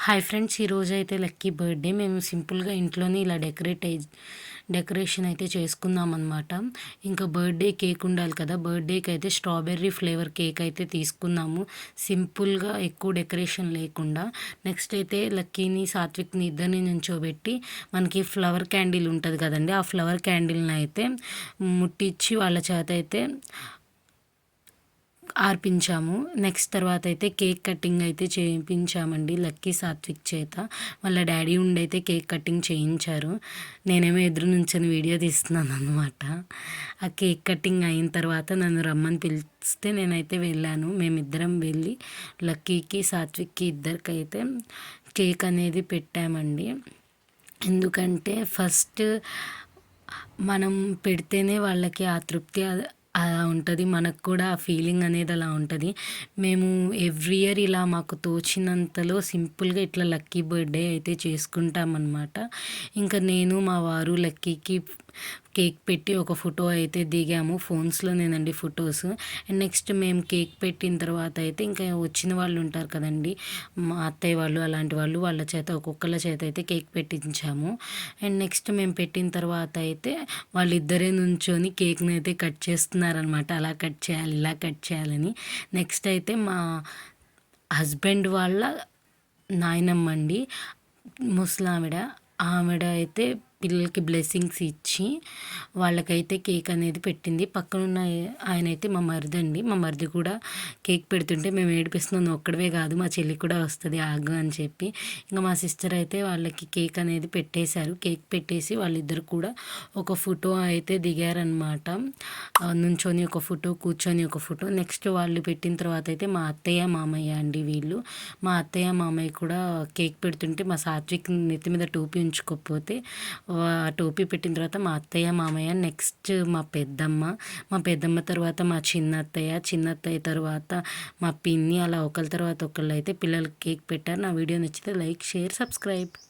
Hi friends, ఈరోజు అయితే lucky birthday. మేము సింపుల్గా ఇంట్లోనే ఇలా డెకరేషన్ అయితే చేసుకుందాం అనమాట. ఇంకా బర్త్డే కేక్ ఉండాలి కదా, బర్త్డేకి అయితే స్ట్రాబెర్రీ ఫ్లేవర్ కేక్ అయితే తీసుకున్నాము. సింపుల్గా ఎక్కువ డెకరేషన్ లేకుండా. నెక్స్ట్ అయితే లక్కీని సాత్విక్ని ఇద్దరిని నుంచోబెట్టి మనకి ఫ్లవర్ క్యాండిల్ ఉంటుంది కదండి, ఆ ఫ్లవర్ క్యాండిల్ని అయితే ముట్టించి వాళ్ళ చేత అయితే ఆర్పించాము. నెక్స్ట్ తర్వాత అయితే కేక్ కటింగ్ అయితే చేయించామండి లక్కీ సాత్విక్ చేత. వాళ్ళ డాడీ ఉండి అయితే కేక్ కటింగ్ చేయించారు. నేనేమో ఎదురు నుంచొని వీడియో తీస్తున్నాను అనమాట. ఆ కేక్ కటింగ్ అయిన తర్వాత నన్ను రమ్మని పిలిస్తే నేనైతే వెళ్ళాను. మేమిద్దరం వెళ్ళి లక్కీకి సాత్విక్కి ఇద్దరికైతే కేక్ అనేది పెట్టామండి. ఎందుకంటే ఫస్ట్ మనం పెడితేనే వాళ్ళకి ఆ తృప్తి అలా ఉంటుంది. మనకు కూడా ఆ ఫీలింగ్ అనేది అలా ఉంటుంది. మేము ఎవ్రీ ఇయర్ ఇలా మాకు తోచినంతలో సింపుల్గా ఇట్లా లక్కీ బర్త్డే అయితే చేసుకుంటామన్నమాట. ఇంకా నేను మా వారు లక్కీకి కేక్ పెట్టి ఒక ఫోటో అయితే దిగాము. ఫోన్స్లోనేనండి ఫొటోస్. అండ్ నెక్స్ట్ మేము కేక్ పెట్టిన తర్వాత అయితే ఇంకా వచ్చిన వాళ్ళు ఉంటారు కదండి, మా అత్తయ్య వాళ్ళు అలాంటి వాళ్ళు, వాళ్ళ చేత ఒక్కొక్కళ్ళ చేత అయితే కేక్ పెట్టించాము. అండ్ నెక్స్ట్ మేము పెట్టిన తర్వాత అయితే వాళ్ళిద్దరే నుంచొని కేక్ని అయితే కట్ చేస్తున్నారనమాట. అలా కట్ చేయాలి, ఇలా కట్ చేయాలని. నెక్స్ట్ అయితే మా హస్బెండ్ వాళ్ళ నాయనమ్మ అండి, ముసలావిడ. ఆవిడ అయితే పిల్లలకి బ్లెస్సింగ్స్ ఇచ్చి వాళ్ళకైతే కేక్ అనేది పెట్టింది. పక్కనున్న ఆయన అయితే మా మరిది అండి. మా మరిది కూడా కేక్ పెడుతుంటే మేము ఏడిపిస్తున్నాం, నువ్వు ఒక్కడవే కాదు మా చెల్లి కూడా వస్తుంది ఆగు అని చెప్పి. ఇంకా మా సిస్టర్ అయితే వాళ్ళకి కేక్ అనేది పెట్టేశారు. కేక్ పెట్టేసి వాళ్ళిద్దరు కూడా ఒక ఫోటో అయితే దిగారనమాట. నుంచొని ఒక ఫోటో, కూర్చొని ఒక ఫోటో. నెక్స్ట్ వాళ్ళు పెట్టిన తర్వాత అయితే మా అత్తయ్య మామయ్య అండి వీళ్ళు. మా అత్తయ్య మామయ్య కూడా కేక్ పెడుతుంటే మా సాత్విక్ నెత్తి మీద టోపీ ఉంచుకోకపోతే టోపీ పెట్టిన తర్వాత మా అత్తయ్య మామయ్య, నెక్స్ట్ మా పెద్దమ్మ తర్వాత మా చిన్నత్తయ్య తర్వాత మా పిన్ని, అలా ఒకరి తర్వాత ఒకళ్ళు అయితే పిల్లలకి కేక్ పెట్టారు. నా వీడియో నచ్చితే లైక్, షేర్, సబ్స్క్రైబ్.